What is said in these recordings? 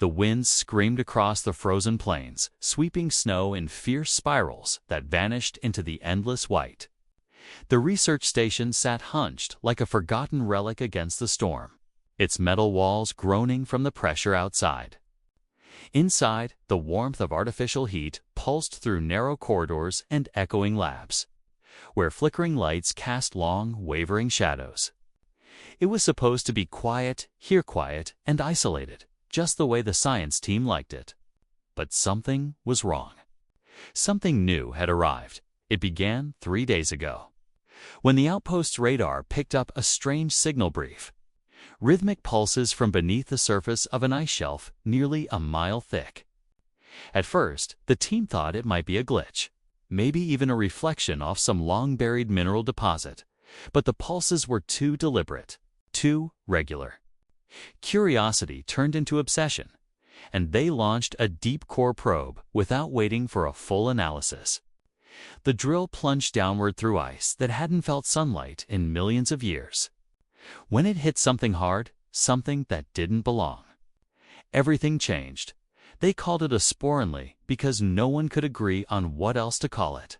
The winds screamed across the frozen plains, sweeping snow in fierce spirals that vanished into the endless white. The research station sat hunched like a forgotten relic against the storm, its metal walls groaning from the pressure outside. Inside, the warmth of artificial heat pulsed through narrow corridors and echoing labs, where flickering lights cast long, wavering shadows. It was supposed to be quiet, here quiet, and isolated, just the way the science team liked it. But something was wrong. Something new had arrived. It began 3 days ago, when the outpost's radar picked up a strange signal brief. Rhythmic pulses from beneath the surface of an ice shelf nearly a mile thick. At first, the team thought it might be a glitch, maybe even a reflection off some long-buried mineral deposit, but the pulses were too deliberate, too regular. Curiosity turned into obsession, and they launched a deep-core probe without waiting for a full analysis. The drill plunged downward through ice that hadn't felt sunlight in millions of years. When it hit something hard, something that didn't belong, everything changed. They called it a spore because no one could agree on what else to call it.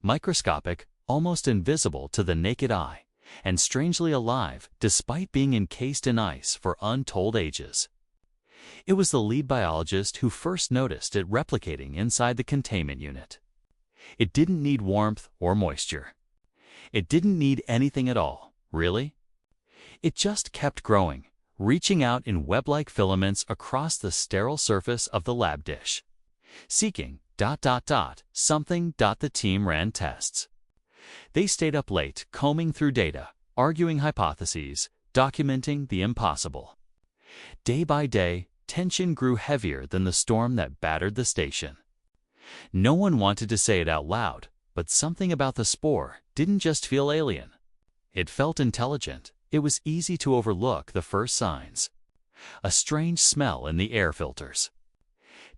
Microscopic, almost invisible to the naked eye, and strangely alive despite being encased in ice for untold ages. It was the lead biologist who first noticed it replicating inside the containment unit. It didn't need warmth or moisture. It didn't need anything at all, really. It just kept growing, reaching out in web-like filaments across the sterile surface of the lab dish, seeking ... something. The team ran tests. They stayed up late, combing through data, arguing hypotheses, documenting the impossible. Day by day, tension grew heavier than the storm that battered the station. No one wanted to say it out loud, but something about the spore didn't just feel alien. It felt intelligent. It was easy to overlook the first signs. A strange smell in the air filters.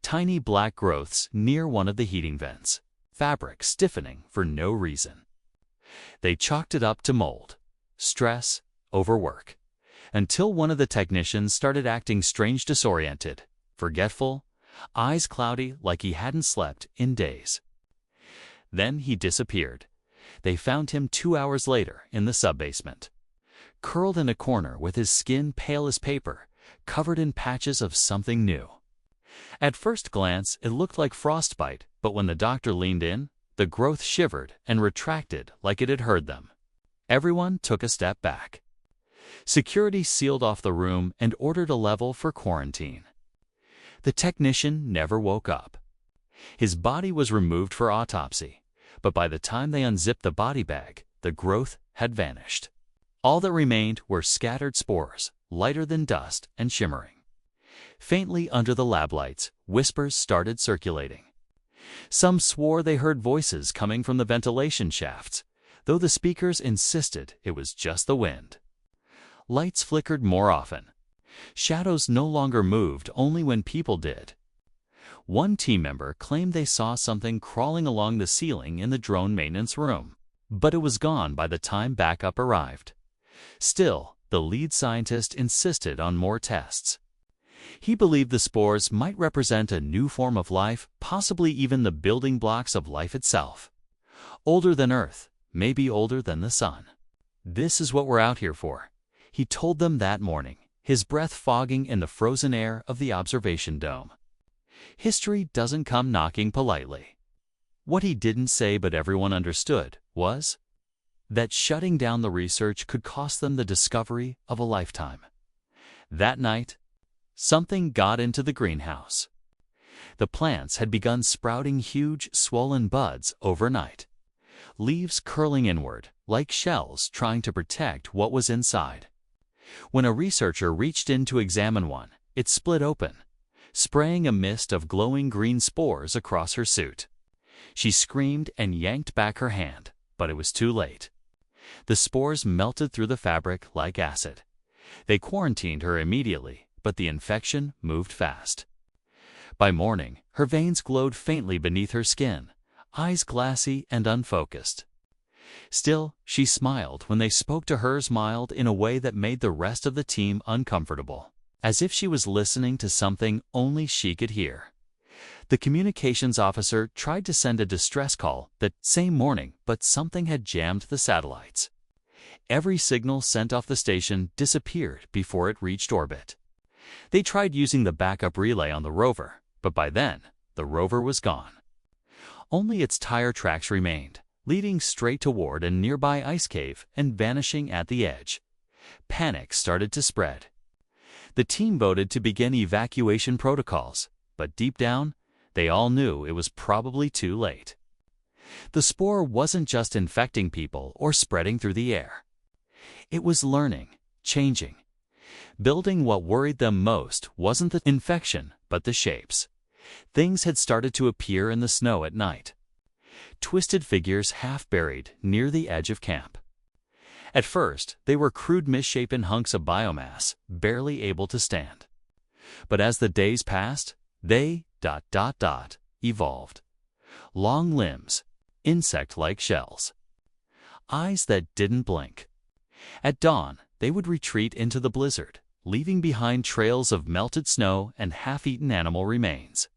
Tiny black growths near one of the heating vents. Fabric stiffening for no reason. They chalked it up to mold, stress, overwork, until one of the technicians started acting strange, disoriented, forgetful, eyes cloudy like he hadn't slept in days. Then he disappeared. They found him 2 hours later in the sub-basement, curled in a corner with his skin pale as paper, covered in patches of something new. At first glance, it looked like frostbite, but when the doctor leaned in, the growth shivered and retracted like it had heard them. Everyone took a step back. Security sealed off the room and ordered a level for quarantine. The technician never woke up. His body was removed for autopsy, but by the time they unzipped the body bag, the growth had vanished. All that remained were scattered spores, lighter than dust and shimmering. Faintly under the lab lights, whispers started circulating. Some swore they heard voices coming from the ventilation shafts, though the speakers insisted it was just the wind. Lights flickered more often. Shadows no longer moved only when people did. One team member claimed they saw something crawling along the ceiling in the drone maintenance room, but it was gone by the time backup arrived. Still, the lead scientist insisted on more tests. He believed the spores might represent a new form of life, possibly even the building blocks of life itself. Older than Earth, maybe older than the sun. "This is what we're out here for," he told them that morning, his breath fogging in the frozen air of the observation dome. History doesn't come knocking politely. What he didn't say but everyone understood was that shutting down the research could cost them the discovery of a lifetime. That night, something got into the greenhouse. The plants had begun sprouting huge, swollen buds overnight, leaves curling inward, like shells trying to protect what was inside. When a researcher reached in to examine one, it split open, spraying a mist of glowing green spores across her suit. She screamed and yanked back her hand, but it was too late. The spores melted through the fabric like acid. They quarantined her immediately, but the infection moved fast. By morning, her veins glowed faintly beneath her skin, eyes glassy and unfocused. Still, she smiled when they spoke to hers, mild in a way that made the rest of the team uncomfortable. as if she was listening to something only she could hear. The communications officer tried to send a distress call that same morning, but something had jammed the satellites. Every signal sent off the station disappeared before it reached orbit. They tried using the backup relay on the rover, but by then, the rover was gone. Only its tire tracks remained, leading straight toward a nearby ice cave and vanishing at the edge. Panic started to spread. The team voted to begin evacuation protocols, but deep down, they all knew it was probably too late. The spore wasn't just infecting people or spreading through the air. It was learning, changing. Building what worried them most wasn't the infection, but the shapes. Things had started to appear in the snow at night. Twisted figures half buried near the edge of camp. At first, they were crude misshapen hunks of biomass, barely able to stand. But as the days passed, they evolved. Long limbs, insect-like shells. Eyes that didn't blink. At dawn, they would retreat into the blizzard, leaving behind trails of melted snow and half-eaten animal remains.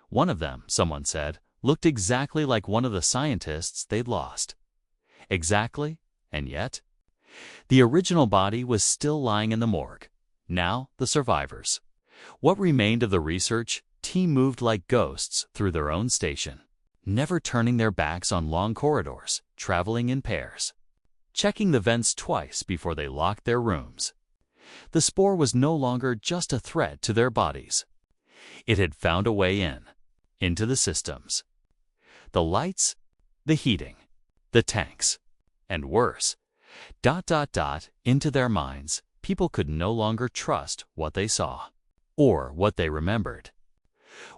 One of them, someone said, looked exactly like one of the scientists they'd lost. Exactly, and yet, the original body was still lying in the morgue. Now, the survivors. What remained of the research team moved like ghosts through their own station, never turning their backs on long corridors, traveling in pairs, checking the vents twice before they locked their rooms. The spore was no longer just a threat to their bodies. It had found a way in, into the systems. The lights, the heating, the tanks, and worse, into their minds. People could no longer trust what they saw, or what they remembered.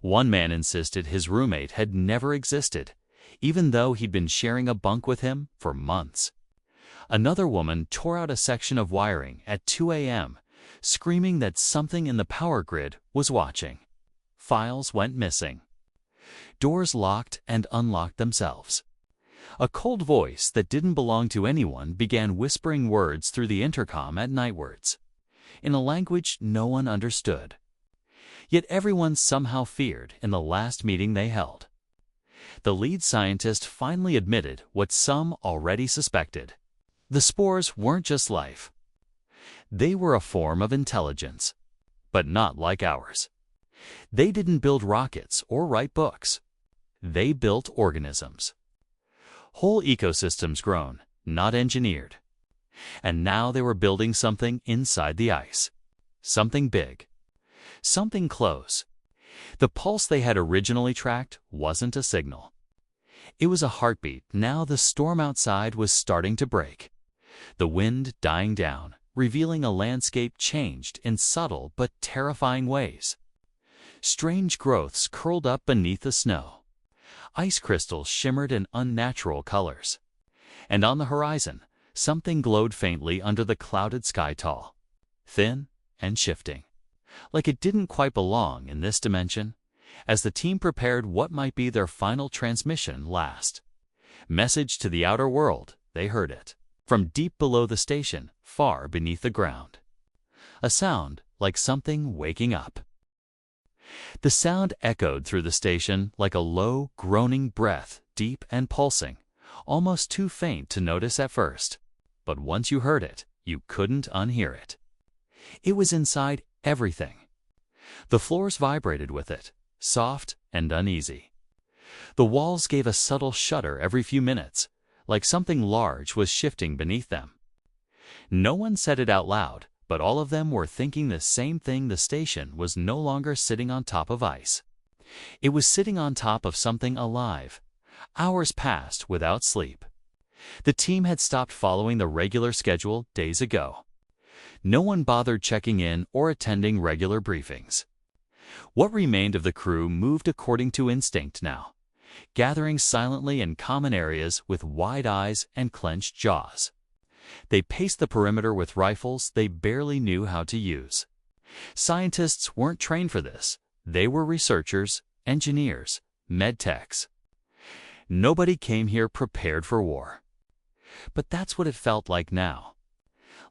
One man insisted his roommate had never existed, even though he'd been sharing a bunk with him for months. Another woman tore out a section of wiring at 2 a.m., screaming that something in the power grid was watching. Files went missing. Doors locked and unlocked themselves. A cold voice that didn't belong to anyone began whispering words through the intercom at nightwards, in a language no one understood. Yet everyone somehow feared in the last meeting they held. The lead scientist finally admitted what some already suspected. The spores weren't just life. They were a form of intelligence, but not like ours. They didn't build rockets or write books. They built organisms. Whole ecosystems grown, not engineered. And now they were building something inside the ice. Something big. Something close. The pulse they had originally tracked wasn't a signal. It was a heartbeat. Now the storm outside was starting to break. The wind dying down, revealing a landscape changed in subtle but terrifying ways. Strange growths curled up beneath the snow. Ice crystals shimmered in unnatural colors. And on the horizon, something glowed faintly under the clouded sky, tall, thin, and shifting, like it didn't quite belong in this dimension. As the team prepared what might be their final transmission last message to the outer world, they heard it, from deep below the station, far beneath the ground. A sound like something waking up. The sound echoed through the station like a low, groaning breath, deep and pulsing, almost too faint to notice at first. But once you heard it, you couldn't unhear it. It was inside everything. The floors vibrated with it, soft and uneasy. The walls gave a subtle shudder every few minutes, like something large was shifting beneath them. No one said it out loud, but all of them were thinking the same thing. The station was no longer sitting on top of ice. It was sitting on top of something alive. Hours passed without sleep. The team had stopped following the regular schedule days ago. No one bothered checking in or attending regular briefings. What remained of the crew moved according to instinct now, gathering silently in common areas with wide eyes and clenched jaws. They paced the perimeter with rifles they barely knew how to use. Scientists weren't trained for this. They were researchers, engineers, medtechs. Nobody came here prepared for war. But that's what it felt like now.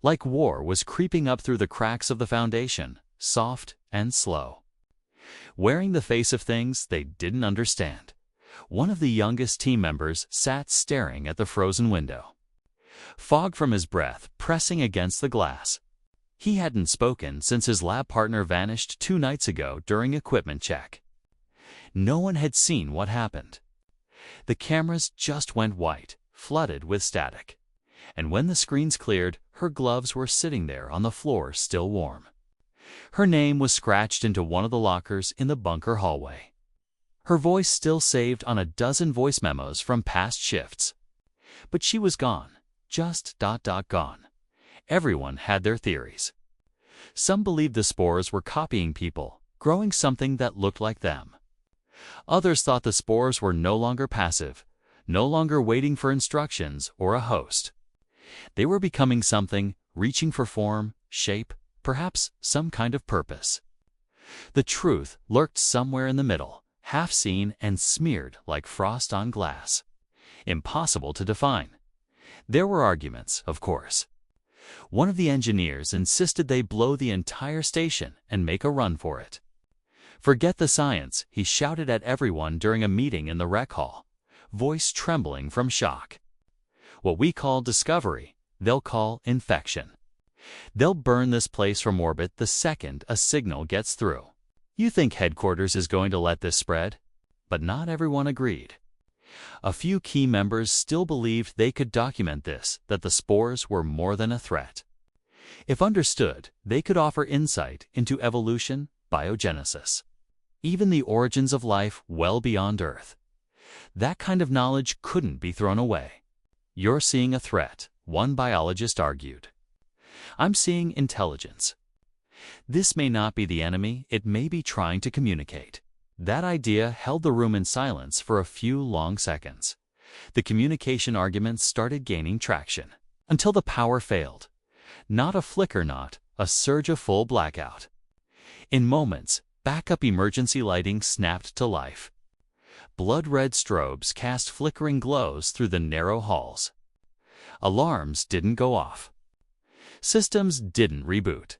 Like war was creeping up through the cracks of the foundation, soft and slow. Wearing the face of things they didn't understand, one of the youngest team members sat staring at the frozen window, fog from his breath pressing against the glass. He hadn't spoken since his lab partner vanished 2 nights ago during equipment check. No one had seen what happened. The cameras just went white, flooded with static. And when the screens cleared, her gloves were sitting there on the floor still warm. Her name was scratched into one of the lockers in the bunker hallway. Her voice still saved on a dozen voice memos from past shifts. But she was gone. Just gone. Everyone had their theories. Some believed the spores were copying people, growing something that looked like them. Others thought the spores were no longer passive, no longer waiting for instructions or a host. They were becoming something, reaching for form, shape, perhaps some kind of purpose. The truth lurked somewhere in the middle, half seen and smeared like frost on glass. Impossible to define. There were arguments, of course. One of the engineers insisted they blow the entire station and make a run for it. "Forget the science," he shouted at everyone during a meeting in the rec hall, voice trembling from shock. "What we call discovery, they'll call infection. They'll burn this place from orbit the second a signal gets through. You think headquarters is going to let this spread?" But not everyone agreed. A few key members still believed they could document this, that the spores were more than a threat. If understood, they could offer insight into evolution, biogenesis, even the origins of life well beyond Earth. That kind of knowledge couldn't be thrown away. "You're seeing a threat," one biologist argued. "I'm seeing intelligence. This may not be the enemy, it may be trying to communicate." That idea held the room in silence for a few long seconds. The communication arguments started gaining traction, until the power failed. Not a flicker knot, a surge of full blackout. In moments, backup emergency lighting snapped to life. Blood-red strobes cast flickering glows through the narrow halls. Alarms didn't go off. Systems didn't reboot.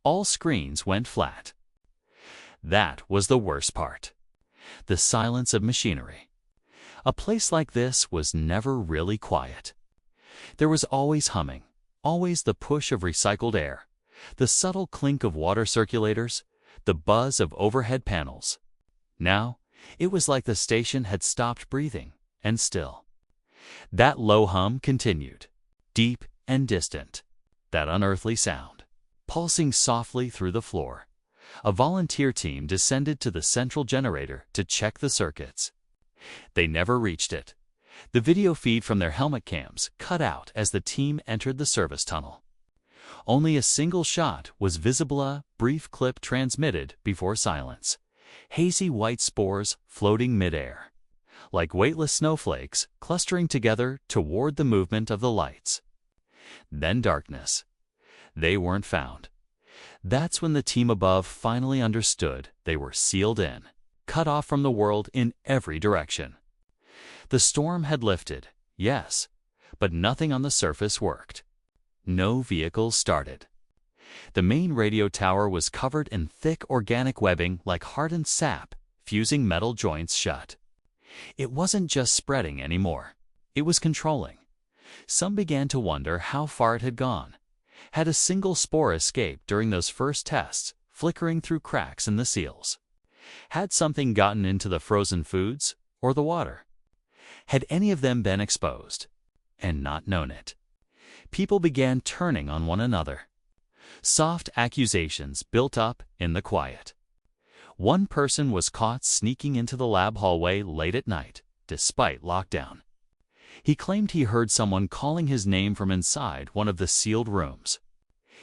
All screens went flat. That was the worst part. The silence of machinery. A place like this was never really quiet. There was always humming, always the push of recycled air, the subtle clink of water circulators, the buzz of overhead panels. Now, it was like the station had stopped breathing, and still. That low hum continued, deep and distant, that unearthly sound, pulsing softly through the floor. A volunteer team descended to the central generator to check the circuits. They never reached it. The video feed from their helmet cams cut out as the team entered the service tunnel. Only a single shot was visible, a brief clip transmitted before silence. Hazy white spores floating midair, like weightless snowflakes clustering together toward the movement of the lights. Then darkness. They weren't found. That's when the team above finally understood they were sealed in, cut off from the world in every direction. The storm had lifted, yes, but nothing on the surface worked. No vehicles started. The main radio tower was covered in thick organic webbing like hardened sap, fusing metal joints shut. It wasn't just spreading anymore. It was controlling. Some began to wonder how far it had gone. Had a single spore escaped during those first tests, flickering through cracks in the seals? Had something gotten into the frozen foods or the water? Had any of them been exposed and not known it? People began turning on one another. Soft accusations built up in the quiet. One person was caught sneaking into the lab hallway late at night, despite lockdown. He claimed he heard someone calling his name from inside one of the sealed rooms.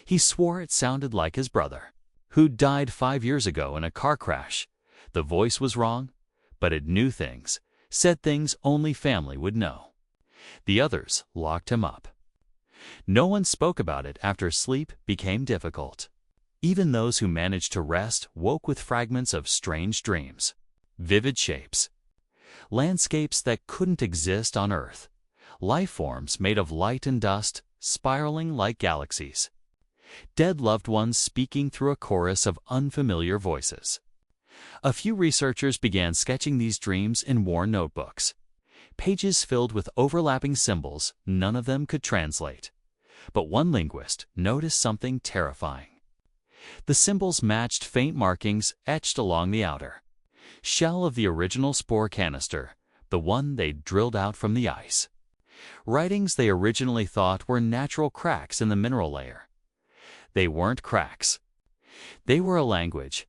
He swore it sounded like his brother, who'd died 5 years ago in a car crash. The voice was wrong, but it knew things, said things only family would know. The others locked him up. No one spoke about it after sleep became difficult. Even those who managed to rest woke with fragments of strange dreams, vivid shapes, landscapes that couldn't exist on Earth, life forms made of light and dust, spiraling like galaxies. dead loved ones speaking through a chorus of unfamiliar voices. A few researchers began sketching these dreams in worn notebooks. Pages filled with overlapping symbols none of them could translate. But one linguist noticed something terrifying. The symbols matched faint markings etched along the outer shell of the original spore canister, the one they'd drilled out from the ice. Writings they originally thought were natural cracks in the mineral layer. They weren't cracks. They were a language,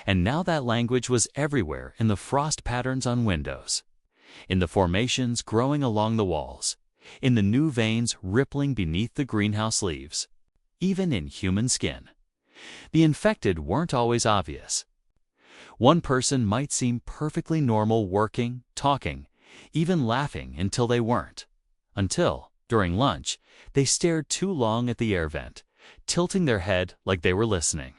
and now that language was everywhere in the frost patterns on windows, in the formations growing along the walls, in the new veins rippling beneath the greenhouse leaves, even in human skin. The infected weren't always obvious. One person might seem perfectly normal working, talking, even laughing until they weren't. Until, during lunch, they stared too long at the air vent, tilting their head like they were listening.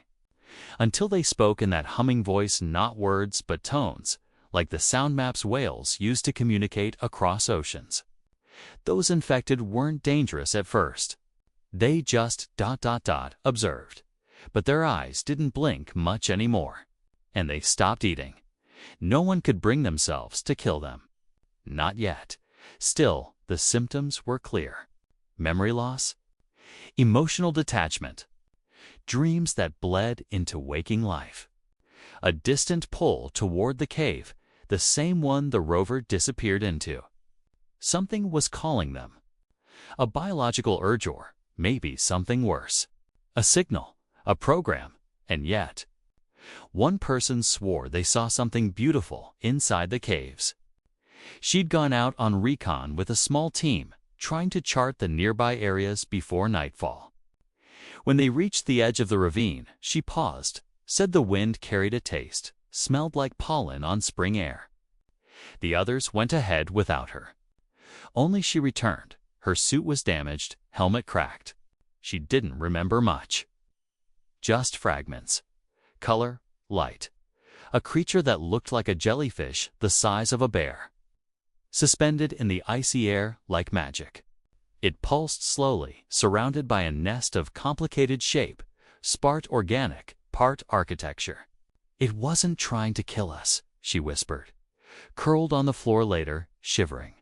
Until they spoke in that humming voice, not words but tones, like the sound maps whales used to communicate across oceans. Those infected weren't dangerous at first. They just ... observed. But their eyes didn't blink much anymore. And they stopped eating. No one could bring themselves to kill them. Not yet. Still, the symptoms were clear. Memory loss, emotional detachment, dreams that bled into waking life. A distant pull toward the cave, the same one the rover disappeared into. Something was calling them. A biological urge or maybe something worse. A signal, a program, and yet one person swore they saw something beautiful inside the caves. She'd gone out on recon with a small team, trying to chart the nearby areas before nightfall. When they reached the edge of the ravine, she paused, said the wind carried a taste, smelled like pollen on spring air. The others went ahead without her. Only she returned. Her suit was damaged, helmet cracked. She didn't remember much. Just fragments. Color, light. A creature that looked like a jellyfish the size of a bear. Suspended in the icy air like magic. It pulsed slowly, surrounded by a nest of complicated shape, part organic, part architecture. It wasn't trying to kill us, she whispered, curled on the floor later, shivering.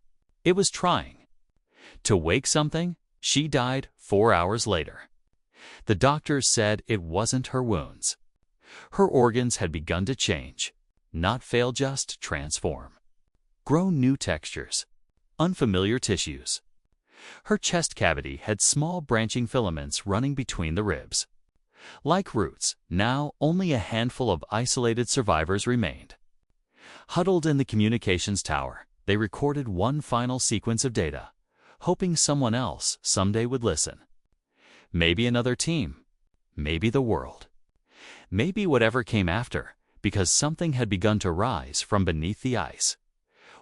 It was trying. To wake something, she died 4 hours later. The doctors said it wasn't her wounds. Her organs had begun to change, not fail, just transform. Grow new textures, unfamiliar tissues. Her chest cavity had small branching filaments running between the ribs. Like roots, now only a handful of isolated survivors remained. Huddled in the communications tower, they recorded one final sequence of data, hoping someone else someday would listen. Maybe another team, maybe the world. Maybe whatever came after, because something had begun to rise from beneath the ice.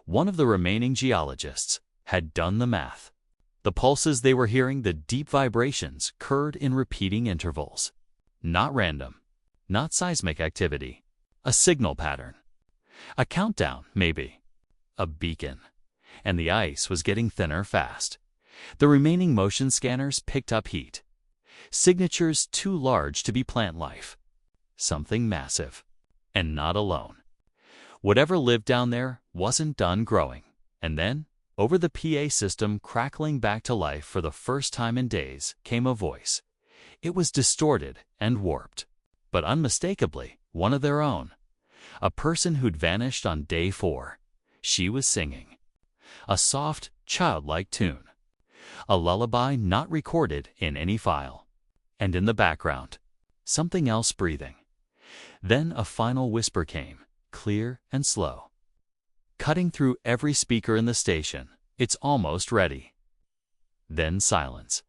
One of the remaining geologists had done the math. The pulses they were hearing, the deep vibrations, occurred in repeating intervals. Not random, not seismic activity. A signal pattern. A countdown, maybe. A beacon. And the ice was getting thinner fast. The remaining motion scanners picked up heat. Signatures too large to be plant life. Something massive. And not alone. Whatever lived down there wasn't done growing. And then, over the PA system crackling back to life for the first time in days, came a voice. It was distorted and warped, but unmistakably one of their own. A person who'd vanished on day 4. She was singing. A soft, childlike tune. A lullaby not recorded in any file. And in the background, something else breathing. Then a final whisper came, clear and slow. Cutting through every speaker in the station, it's almost ready. Then silence,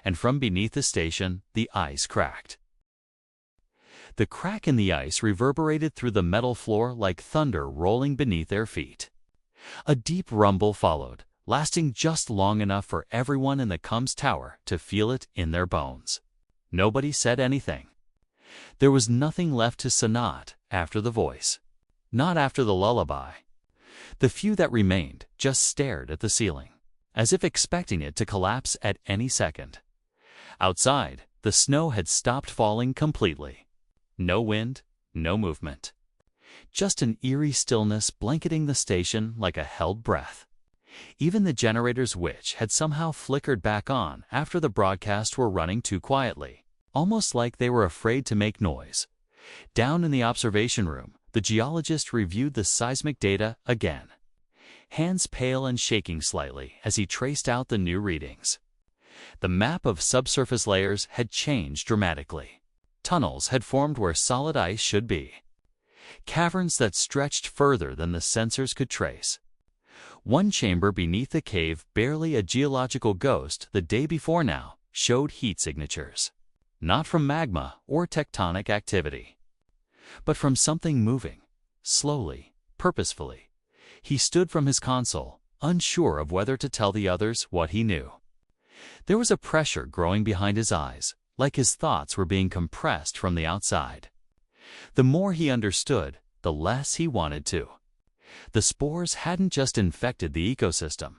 and from beneath the station, the ice cracked. The crack in the ice reverberated through the metal floor like thunder rolling beneath their feet. A deep rumble followed, lasting just long enough for everyone in the Combs Tower to feel it in their bones. Nobody said anything. There was nothing left to sonate after the voice. Not after the lullaby. The few that remained just stared at the ceiling, as if expecting it to collapse at any second. Outside, the snow had stopped falling completely. No wind, no movement. Just an eerie stillness blanketing the station like a held breath. Even the generators, which had somehow flickered back on after the broadcast, were running too quietly, almost like they were afraid to make noise. Down in the observation room, the geologist reviewed the seismic data again, hands pale and shaking slightly as he traced out the new readings. The map of subsurface layers had changed dramatically. Tunnels had formed where solid ice should be. Caverns that stretched further than the sensors could trace. One chamber beneath the cave, barely a geological ghost the day before now, showed heat signatures. Not from magma or tectonic activity, but from something moving, slowly, purposefully. He stood from his console, unsure of whether to tell the others what he knew. There was a pressure growing behind his eyes, like his thoughts were being compressed from the outside. The more he understood, the less he wanted to. The spores hadn't just infected the ecosystem.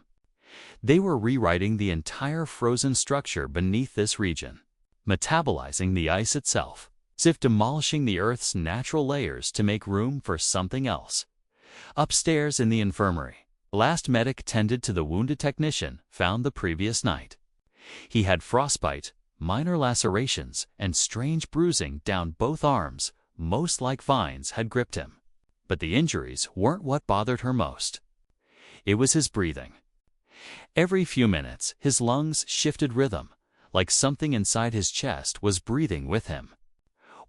They were rewriting the entire frozen structure beneath this region, metabolizing the ice itself, as if demolishing the Earth's natural layers to make room for something else. Upstairs in the infirmary, the last medic tended to the wounded technician found the previous night. He had frostbite, minor lacerations, and strange bruising down both arms. Most like vines had gripped him. But the injuries weren't what bothered her most. It was his breathing. Every few minutes, his lungs shifted rhythm, like something inside his chest was breathing with him.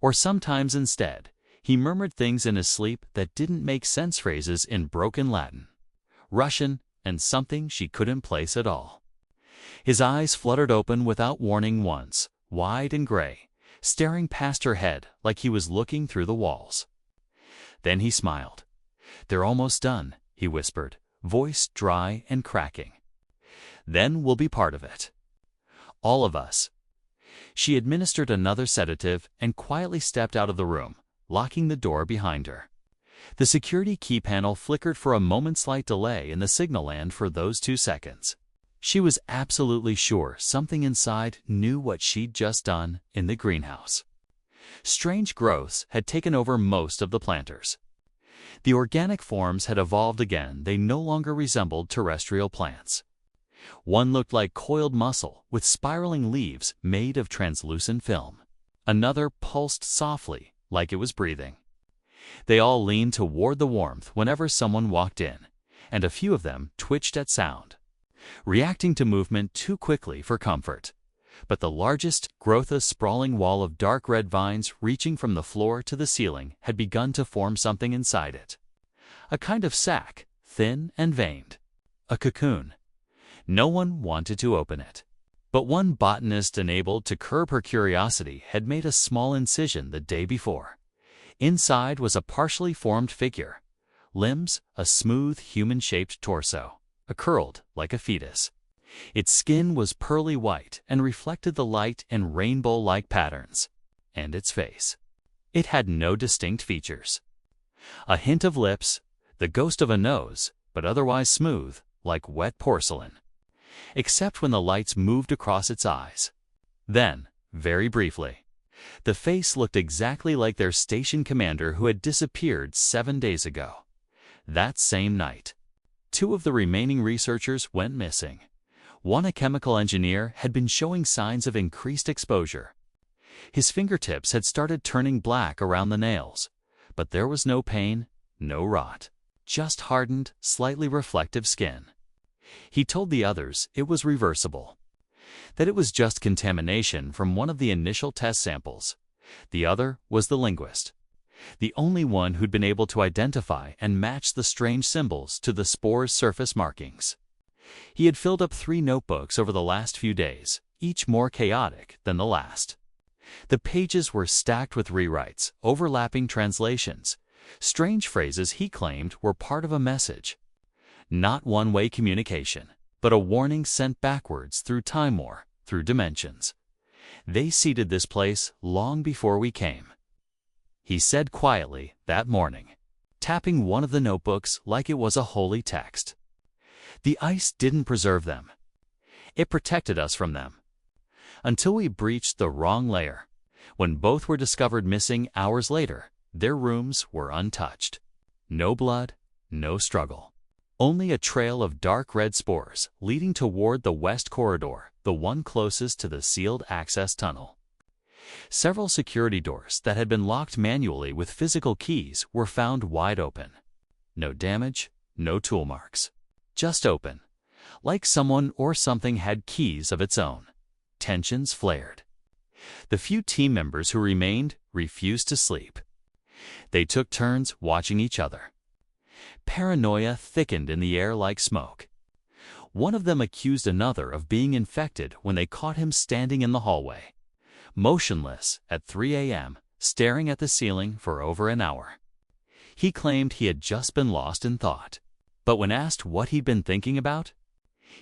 Or sometimes instead, he murmured things in his sleep that didn't make sense, phrases in broken Latin, Russian, and something she couldn't place at all. His eyes fluttered open without warning once, wide and gray, staring past her head like he was looking through the walls. Then he smiled. "They're almost done," he whispered, voice dry and cracking. "Then we'll be part of it. All of us." She administered another sedative and quietly stepped out of the room, locking the door behind her. The security key panel flickered for a moment's slight delay in the signal land for those 2 seconds. She was absolutely sure something inside knew what she'd just done in the greenhouse. Strange growths had taken over most of the planters. The organic forms had evolved again. They no longer resembled terrestrial plants. One looked like coiled muscle with spiraling leaves made of translucent film. Another pulsed softly, like it was breathing. They all leaned toward the warmth whenever someone walked in, and a few of them twitched at sound, reacting to movement too quickly for comfort. But the largest growth, a sprawling wall of dark red vines reaching from the floor to the ceiling, had begun to form something inside it. A kind of sac, thin and veined. A cocoon. No one wanted to open it. But one botanist, enabled to curb her curiosity, had made a small incision the day before. Inside was a partially formed figure. Limbs, a smooth human-shaped torso, curled like a fetus. Its skin was pearly white and reflected the light in rainbow-like patterns. And its face. It had no distinct features. A hint of lips, the ghost of a nose, but otherwise smooth, like wet porcelain. Except when the lights moved across its eyes. Then, very briefly, the face looked exactly like their station commander, who had disappeared 7 days ago. That same night, 2 of the remaining researchers went missing. One, a chemical engineer, had been showing signs of increased exposure. His fingertips had started turning black around the nails, but there was no pain, no rot, just hardened, slightly reflective skin. He told the others it was reversible, that it was just contamination from one of the initial test samples. The other was the linguist, the only one who'd been able to identify and match the strange symbols to the spore's surface markings. He had filled up 3 notebooks over the last few days, each more chaotic than the last. The pages were stacked with rewrites, overlapping translations, strange phrases he claimed were part of a message. Not one-way communication, but a warning sent backwards through time or through dimensions. "They seeded this place long before we came," he said quietly that morning, tapping one of the notebooks like it was a holy text. "The ice didn't preserve them. It protected us from them. until we breached the wrong layer. When both were discovered missing hours later, their rooms were untouched. No blood, no struggle. Only a trail of dark red spores leading toward the west corridor, the one closest to the sealed access tunnel. Several security doors that had been locked manually with physical keys were found wide open. No damage, no tool marks. Just open, like someone or something had keys of its own. Tensions flared. The few team members who remained refused to sleep. They took turns watching each other. Paranoia thickened in the air like smoke. One of them accused another of being infected when they caught him standing in the hallway, motionless at 3 a.m., staring at the ceiling for over an hour. He claimed he had just been lost in thought. But when asked what he'd been thinking about,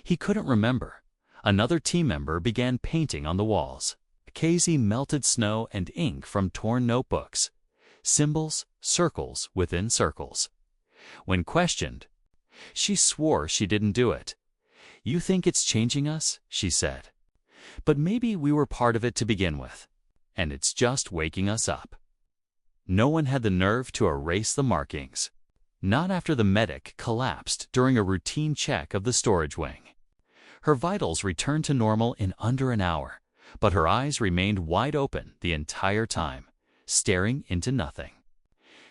he couldn't remember. Another team member began painting on the walls. Casey melted snow and ink from torn notebooks. Symbols, circles within circles. When questioned, she swore she didn't do it. "You think it's changing us?" she said. "But maybe we were part of it to begin with, and it's just waking us up." No one had the nerve to erase the markings. Not after the medic collapsed during a routine check of the storage wing. Her vitals returned to normal in under an hour, but her eyes remained wide open the entire time, staring into nothing.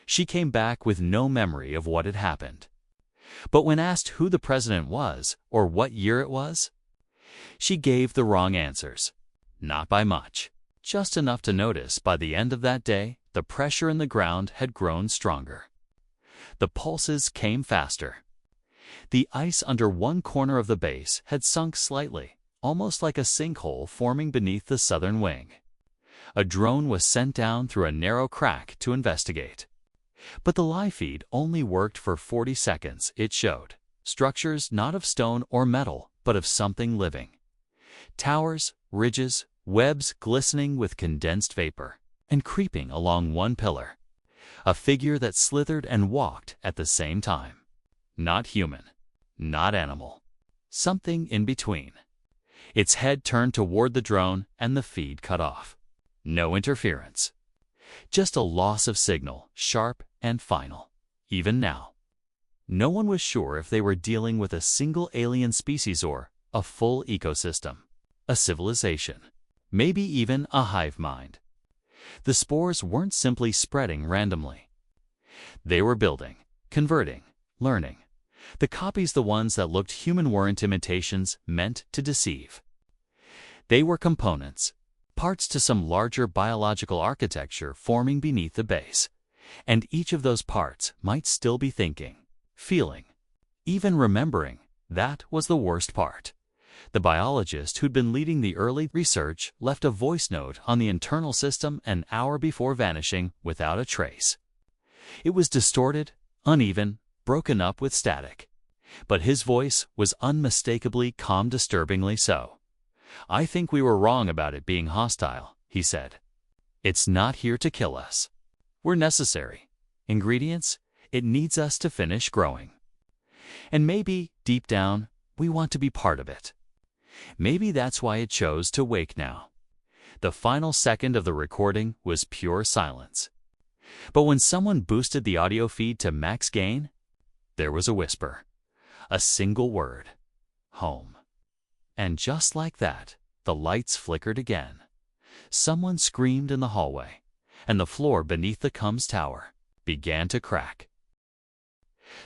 She came back with no memory of what had happened. But when asked who the president was or what year it was, she gave the wrong answers. Not by much, just enough to notice by the end of that day the pressure in the ground had grown stronger. The pulses came faster. The ice under one corner of the base had sunk slightly, almost like a sinkhole forming beneath the southern wing. A drone was sent down through a narrow crack to investigate. But the live feed only worked for 40 seconds. It showed structures not of stone or metal, but of something living. Towers, ridges, webs glistening with condensed vapor, and creeping along one pillar. A figure that slithered and walked at the same time. Not human, not animal. Something in between. Its head turned toward the drone and the feed cut off. No interference. Just a loss of signal, sharp and final. Even now, no one was sure if they were dealing with a single alien species or a full ecosystem, a civilization, maybe even a hive mind. The spores weren't simply spreading randomly. They were building, converting, learning. The copies, the ones that looked human, weren't imitations meant to deceive. They were components, parts to some larger biological architecture forming beneath the base. And each of those parts might still be thinking, feeling, even remembering. That was the worst part. The biologist who'd been leading the early research left a voice note on the internal system an hour before vanishing without a trace. It was distorted, uneven, broken up with static. But his voice was unmistakably calm, disturbingly so. "I think we were wrong about it being hostile," he said. "It's not here to kill us. We're necessary. Ingredients, it needs us to finish growing. And maybe, deep down, we want to be part of it. Maybe that's why it chose to wake now." The final second of the recording was pure silence. But when someone boosted the audio feed to max gain, there was a whisper. A single word. Home. And just like that, the lights flickered again. Someone screamed in the hallway, and the floor beneath the Cums tower began to crack.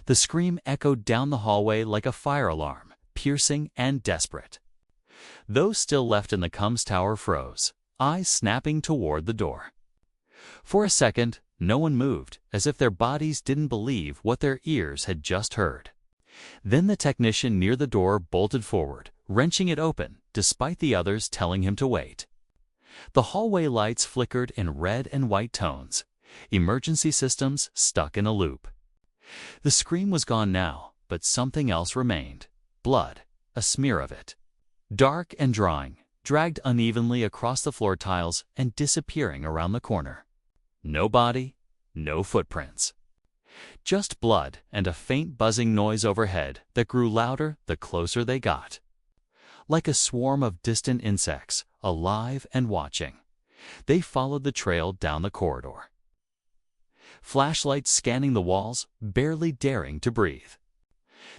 The scream echoed down the hallway like a fire alarm, piercing and desperate. Those still left in the Cums tower froze, eyes snapping toward the door. For a second, no one moved, as if their bodies didn't believe what their ears had just heard. Then the technician near the door bolted forward, wrenching it open, despite the others telling him to wait. The hallway lights flickered in red and white tones. Emergency systems stuck in a loop. The scream was gone now, but something else remained. Blood, a smear of it. Dark and drawing, dragged unevenly across the floor tiles and disappearing around the corner. No body, no footprints. Just blood and a faint buzzing noise overhead that grew louder the closer they got. Like a swarm of distant insects, alive and watching. They followed the trail down the corridor, flashlights scanning the walls, barely daring to breathe.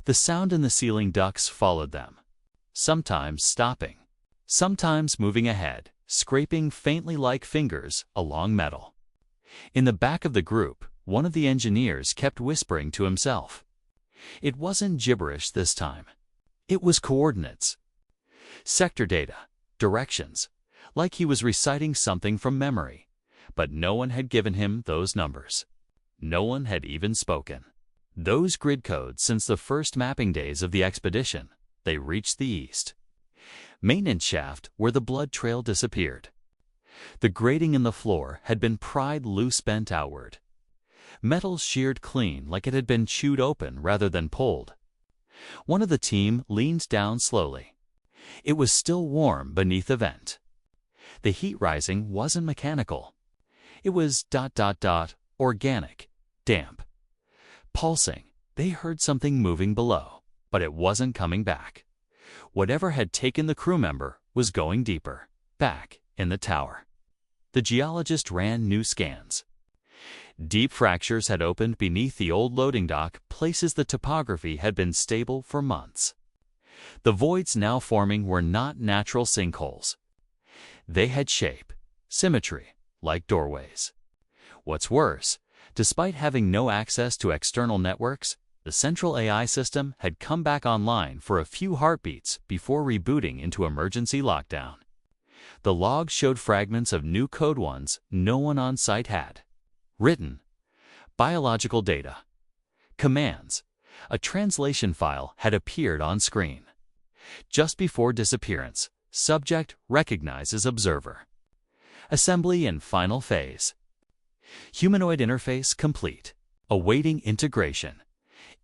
The sound in the ceiling ducts followed them, sometimes stopping, sometimes moving ahead, scraping faintly like fingers along metal. In the back of the group, one of the engineers kept whispering to himself. It wasn't gibberish this time. It was coordinates. Sector data, directions, like he was reciting something from memory, but no one had given him those numbers. No one had even spoken those grid codes since the first mapping days of the expedition. They reached the east maintenance shaft where the blood trail disappeared. The grating in the floor had been pried loose, bent outward. Metal sheared clean like it had been chewed open rather than pulled. One of the team leaned down slowly. It was still warm beneath the vent. The heat rising wasn't mechanical. It was ... organic, damp, pulsing. They heard something moving below, but it wasn't coming back. Whatever had taken the crew member was going deeper, back in the tower. The geologist ran new scans. Deep fractures had opened beneath the old loading dock, places the topography had been stable for months. The voids now forming were not natural sinkholes. They had shape, symmetry, like doorways. What's worse, despite having no access to external networks, the central AI system had come back online for a few heartbeats before rebooting into emergency lockdown. The logs showed fragments of new code ones no one on site had. Written, biological data, commands. A translation file had appeared on screen. Just before disappearance, subject recognizes observer. Assembly in final phase. Humanoid interface complete. Awaiting integration.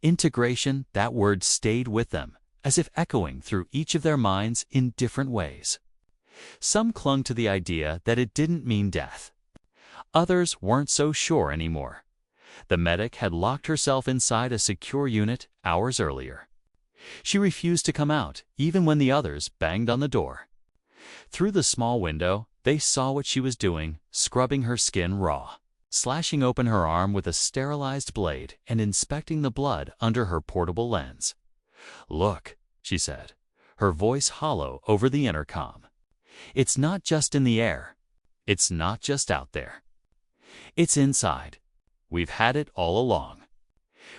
Integration, that word stayed with them, as if echoing through each of their minds in different ways. Some clung to the idea that it didn't mean death. Others weren't so sure anymore. The medic had locked herself inside a secure unit hours earlier. She refused to come out, even when the others banged on the door. Through the small window, they saw what she was doing, scrubbing her skin raw, slashing open her arm with a sterilized blade and inspecting the blood under her portable lens. "Look," she said, her voice hollow over the intercom. "It's not just in the air. It's not just out there. It's inside. We've had it all along.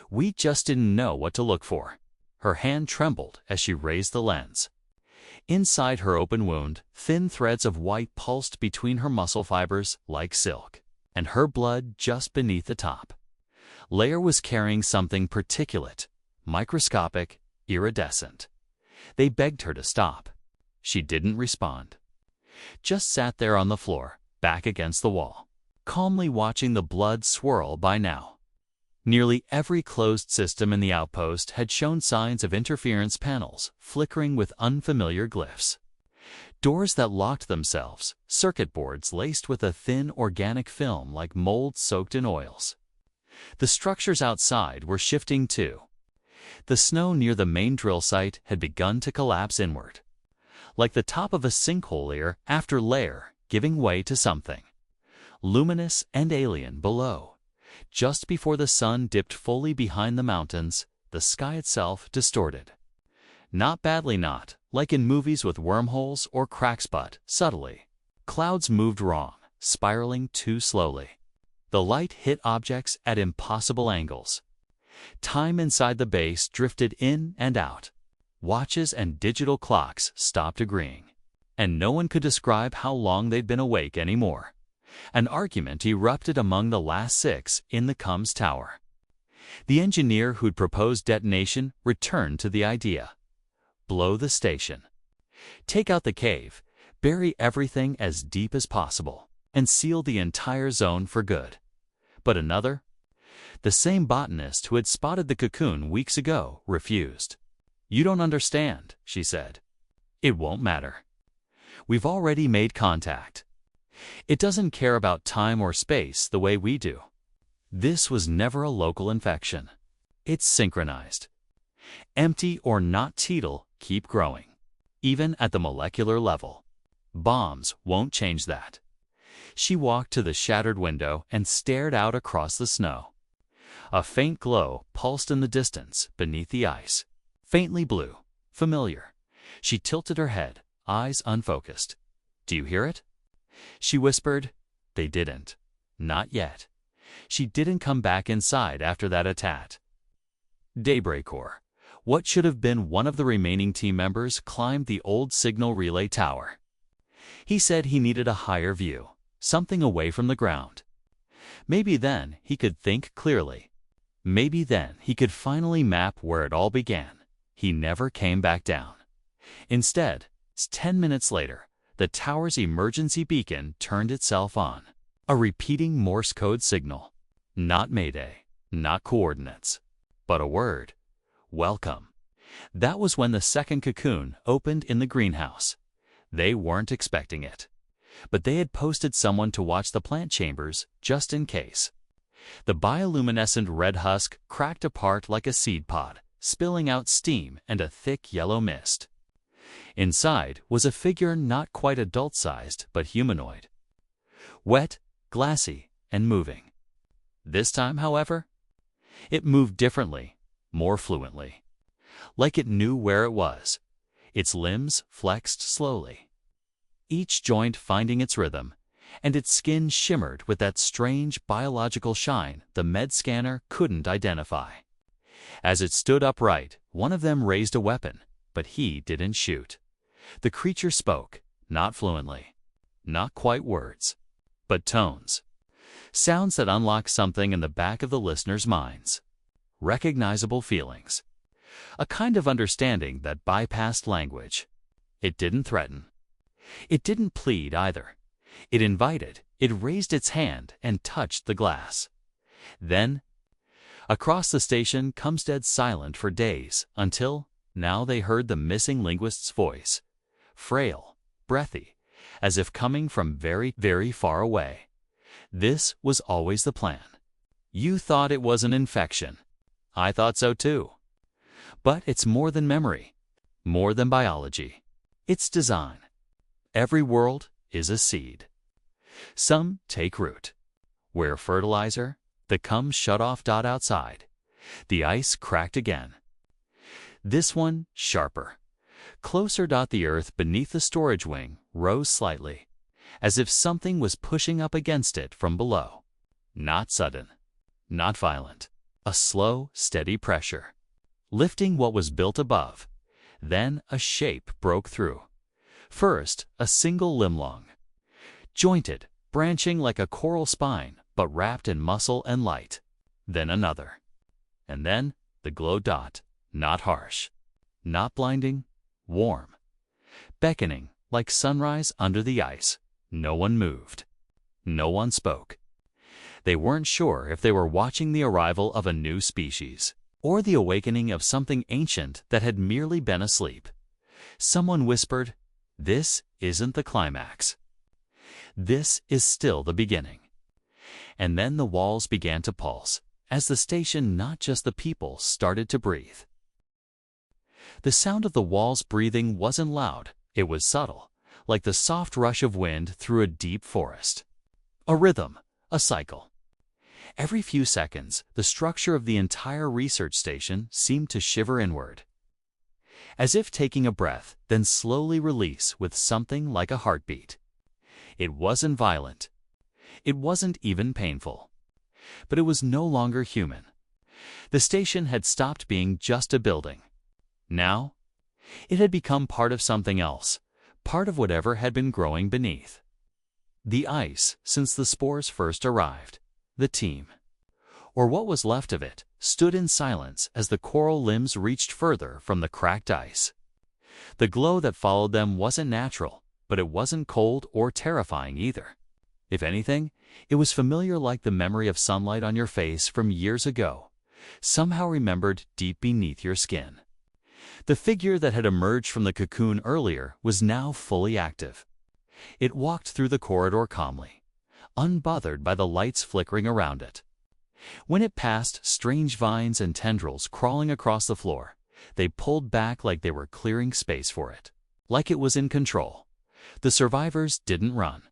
We just didn't know what to look for." Her hand trembled as she raised the lens. Inside her open wound, thin threads of white pulsed between her muscle fibers like silk, and her blood just beneath the top. Layer was carrying something particulate, microscopic, iridescent. They begged her to stop. She didn't respond. Just sat there on the floor, back against the wall, calmly watching the blood swirl by now. Nearly every closed system in the outpost had shown signs of interference panels flickering with unfamiliar glyphs. Doors that locked themselves, circuit boards laced with a thin organic film like mold soaked in oils. The structures outside were shifting too. The snow near the main drill site had begun to collapse inward, like the top of a sinkhole, layer after layer giving way to something luminous and alien below. Just before the sun dipped fully behind the mountains, the sky itself distorted. Not badly, not like in movies with wormholes or cracks, but subtly. Clouds moved wrong, spiraling too slowly. The light hit objects at impossible angles. Time inside the base drifted in and out. Watches and digital clocks stopped agreeing, and no one could describe how long they'd been awake anymore. An argument erupted among the last 6 in the comms tower. The engineer who'd proposed detonation returned to the idea. Blow the station. Take out the cave, bury everything as deep as possible, and seal the entire zone for good. But another, the same botanist who had spotted the cocoon weeks ago, refused. "You don't understand," she said. "It won't matter. We've already made contact. It doesn't care about time or space the way we do. This was never a local infection. It's synchronized. Empty or not, Teetle keep growing, even at the molecular level. Bombs won't change that. She walked to the shattered window and stared out across the snow. A faint glow pulsed in the distance beneath the ice. Faintly blue, familiar. She tilted her head, eyes unfocused. "Do you hear it?" She whispered. They didn't. Not yet. She didn't come back inside after that attack. Daybreaker, what should have been one of the remaining team members, climbed the old signal relay tower. He said he needed a higher view, something away from the ground. Maybe then he could think clearly. Maybe then he could finally map where it all began. He never came back down. Instead, 10 minutes later, the tower's emergency beacon turned itself on. A repeating Morse code signal. Not Mayday, not coordinates, but a word. Welcome. That was when the second cocoon opened in the greenhouse. They weren't expecting it. But they had posted someone to watch the plant chambers just in case. The bioluminescent red husk cracked apart like a seed pod, spilling out steam and a thick yellow mist. Inside was a figure not quite adult-sized but humanoid. Wet, glassy, and moving. This time, however, it moved differently, more fluently. Like it knew where it was. Its limbs flexed slowly, each joint finding its rhythm, and its skin shimmered with that strange biological shine the med scanner couldn't identify. As it stood upright, one of them raised a weapon, but he didn't shoot. The creature spoke, not fluently, not quite words, but tones. Sounds that unlocked something in the back of the listeners' minds. Recognizable feelings. A kind of understanding that bypassed language. It didn't threaten. It didn't plead either. It invited. It raised its hand and touched the glass. Then, across the station comes dead silent for days until now they heard the missing linguist's voice. Frail, breathy, as if coming from very, very far away. This was always the plan. You thought it was an infection. I thought so too. But it's more than memory, more than biology. It's design. Every world is a seed. Some take root. Where fertilizer, the cum shut off. Outside. The ice cracked again. This one sharper. Closer. The earth beneath the storage wing rose slightly, as if something was pushing up against it from below. Not sudden, not violent. A slow, steady pressure, lifting what was built above. Then a shape broke through. First, a single limb long, jointed, branching like a coral spine, but wrapped in muscle and light. Then another. And then the glow dot, not harsh, not blinding, warm, beckoning like sunrise under the ice. No one moved. No one spoke. They weren't sure if they were watching the arrival of a new species or the awakening of something ancient that had merely been asleep. Someone whispered, "This isn't the climax. This is still the beginning." And then the walls began to pulse, as the station, not just the people, started to breathe. The sound of the walls breathing wasn't loud. It was subtle, like the soft rush of wind through a deep forest. A rhythm, a cycle. Every few seconds, the structure of the entire research station seemed to shiver inward, as if taking a breath, then slowly release with something like a heartbeat. It wasn't violent. It wasn't even painful. But it was no longer human. The station had stopped being just a building. Now, it had become part of something else, part of whatever had been growing beneath. The ice, since the spores first arrived. The team, or what was left of it, stood in silence as the coral limbs reached further from the cracked ice. The glow that followed them wasn't natural, but it wasn't cold or terrifying either. If anything, it was familiar, like the memory of sunlight on your face from years ago, somehow remembered deep beneath your skin. The figure that had emerged from the cocoon earlier was now fully active. It walked through the corridor calmly, unbothered by the lights flickering around it. When it passed strange vines and tendrils crawling across the floor, they pulled back like they were clearing space for it, like it was in control. The survivors didn't run.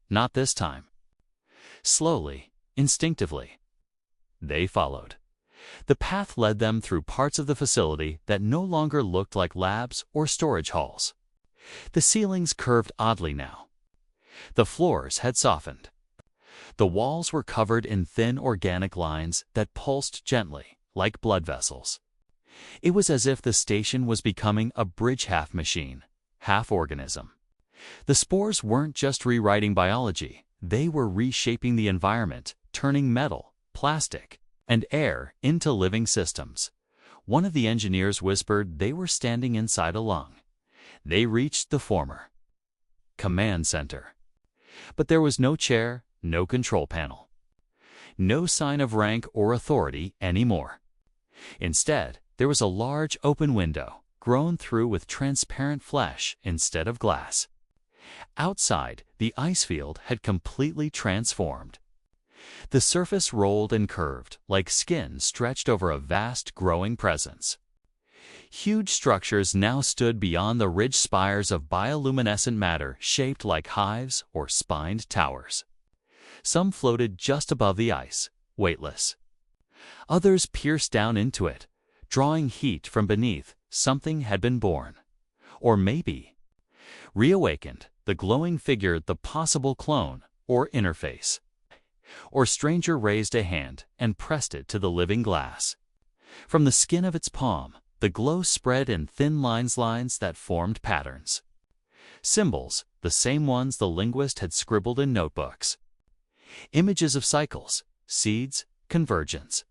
Not this time. Slowly, instinctively, they followed. The path led them through parts of the facility that no longer looked like labs or storage halls. The ceilings curved oddly now. The floors had softened. The walls were covered in thin organic lines that pulsed gently, like blood vessels. It was as if the station was becoming a bridge half machine, half organism. The spores weren't just rewriting biology, they were reshaping the environment, turning metal, plastic, and air into living systems. One of the engineers whispered they were standing inside a lung. They reached the former command center. But there was no chair, no control panel. No sign of rank or authority anymore. Instead, there was a large open window, grown through with transparent flesh instead of glass. Outside, the ice field had completely transformed. The surface rolled and curved, like skin stretched over a vast, growing presence. Huge structures now stood beyond the ridge spires of bioluminescent matter shaped like hives or spined towers. Some floated just above the ice, weightless. Others pierced down into it, drawing heat from beneath. Something had been born. Or maybe reawakened, the glowing figure, the possible clone or interface. Or stranger raised a hand and pressed it to the living glass. From the skin of its palm, the glow spread in thin lines that formed patterns. Symbols, the same ones the linguist had scribbled in notebooks. Images of cycles, seeds, convergence.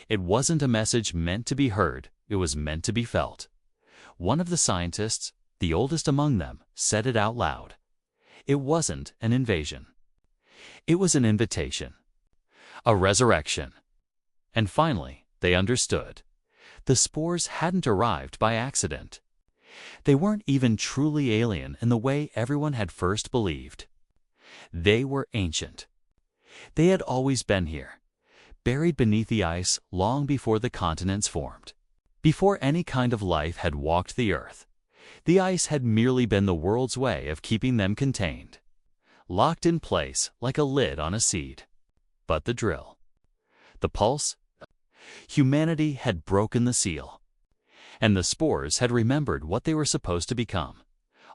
It wasn't a message meant to be heard, it was meant to be felt. One of the scientists, the oldest among them, said it out loud. It wasn't an invasion. It was an invitation. A resurrection. And finally, they understood. The spores hadn't arrived by accident. They weren't even truly alien in the way everyone had first believed. They were ancient. They had always been here, buried beneath the ice long before the continents formed. Before any kind of life had walked the earth, the ice had merely been the world's way of keeping them contained, locked in place like a lid on a seed. But the drill, the pulse, humanity had broken the seal. And the spores had remembered what they were supposed to become.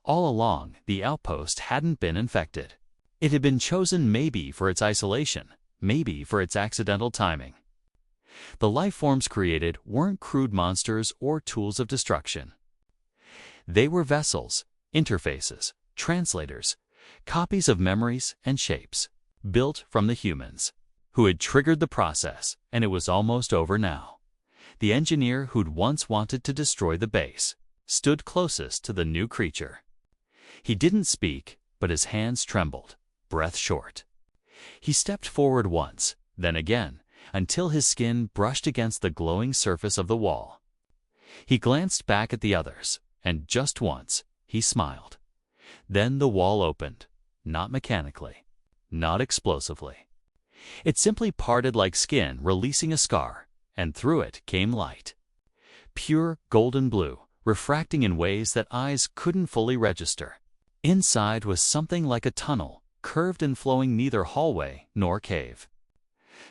All along, the outpost hadn't been infected. It had been chosen maybe for its isolation, maybe for its accidental timing. The life forms created weren't crude monsters or tools of destruction. They were vessels, interfaces, translators, copies of memories and shapes, built from the humans, who had triggered the process, and it was almost over now. The engineer who'd once wanted to destroy the base stood closest to the new creature. He didn't speak, but his hands trembled, breath short. He stepped forward once, then again, until his skin brushed against the glowing surface of the wall. He glanced back at the others, and just once, he smiled. Then the wall opened, not mechanically, not explosively. It simply parted like skin releasing a scar, and through it came light. Pure golden blue, refracting in ways that eyes couldn't fully register. Inside was something like a tunnel, curved and flowing, neither hallway nor cave.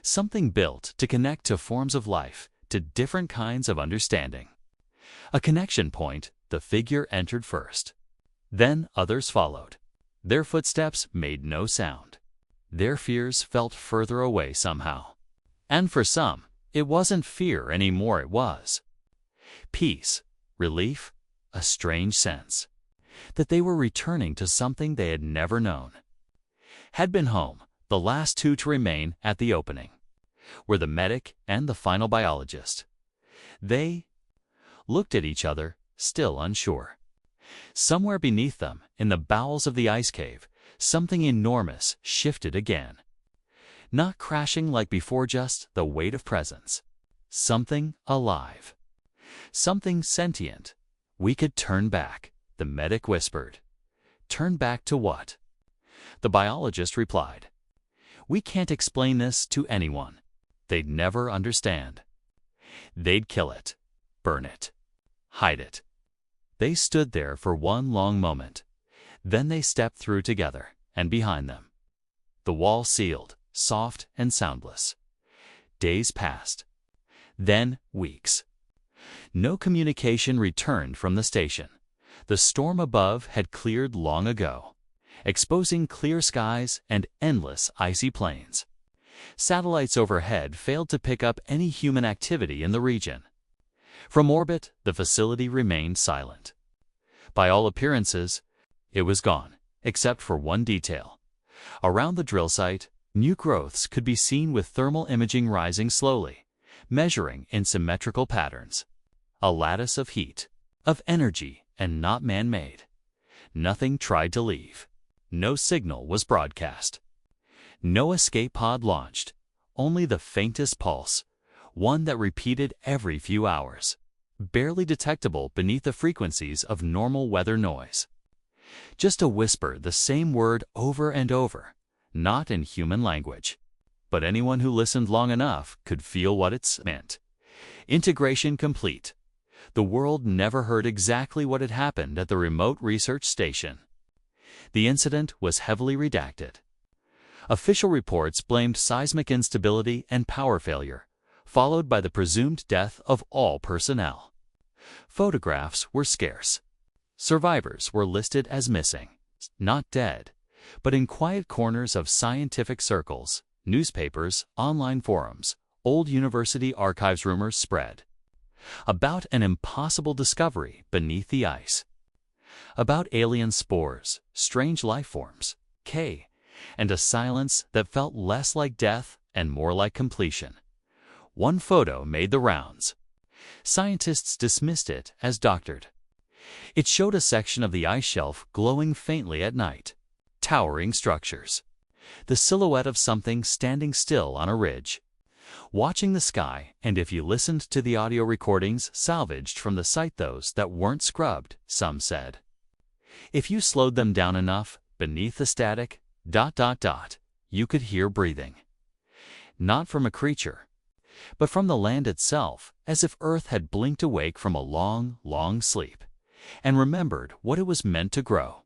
Something built to connect to forms of life, to different kinds of understanding. A connection point, the figure entered first. Then others followed. Their footsteps made no sound. Their fears felt further away somehow. And for some, it wasn't fear anymore, it was peace, relief, a strange sense that they were returning to something they had never known. Had been home, the last two to remain at the opening, were the medic and the final biologist. They looked at each other, still unsure. Somewhere beneath them, in the bowels of the ice cave, something enormous shifted again. Not crashing like before, just the weight of presence. Something alive. Something sentient. We could turn back, the medic whispered. Turn back to what? The biologist replied. We can't explain this to anyone. They'd never understand. They'd kill it, burn it, hide it. They stood there for one long moment. Then they stepped through together, and behind them. The wall sealed, soft and soundless. Days passed. Then weeks. No communication returned from the station. The storm above had cleared long ago, exposing clear skies and endless icy plains. Satellites overhead failed to pick up any human activity in the region. From orbit, the facility remained silent. By all appearances, it was gone, except for one detail. Around the drill site, new growths could be seen with thermal imaging rising slowly, measuring in symmetrical patterns. A lattice of heat, of energy, and not man-made. Nothing tried to leave. No signal was broadcast. No escape pod launched, only the faintest pulse, one that repeated every few hours, barely detectable beneath the frequencies of normal weather noise. Just a whisper, the same word over and over, not in human language. But anyone who listened long enough could feel what it meant. Integration complete. The world never heard exactly what had happened at the remote research station. The incident was heavily redacted. Official reports blamed seismic instability and power failure, followed by the presumed death of all personnel. Photographs were scarce. Survivors were listed as missing, not dead, but in quiet corners of scientific circles, newspapers, online forums, old university archives. Rumors spread about an impossible discovery beneath the ice, about alien spores, strange lifeforms, and a silence that felt less like death and more like completion. One photo made the rounds. Scientists dismissed it as doctored. It showed a section of the ice shelf glowing faintly at night. Towering structures. The silhouette of something standing still on a ridge, watching the sky. And if you listened to the audio recordings salvaged from the site, those that weren't scrubbed, some said, if you slowed them down enough, beneath the static, you could hear breathing. Not from a creature, but from the land itself, as if Earth had blinked awake from a long, long sleep and remembered what it was meant to grow.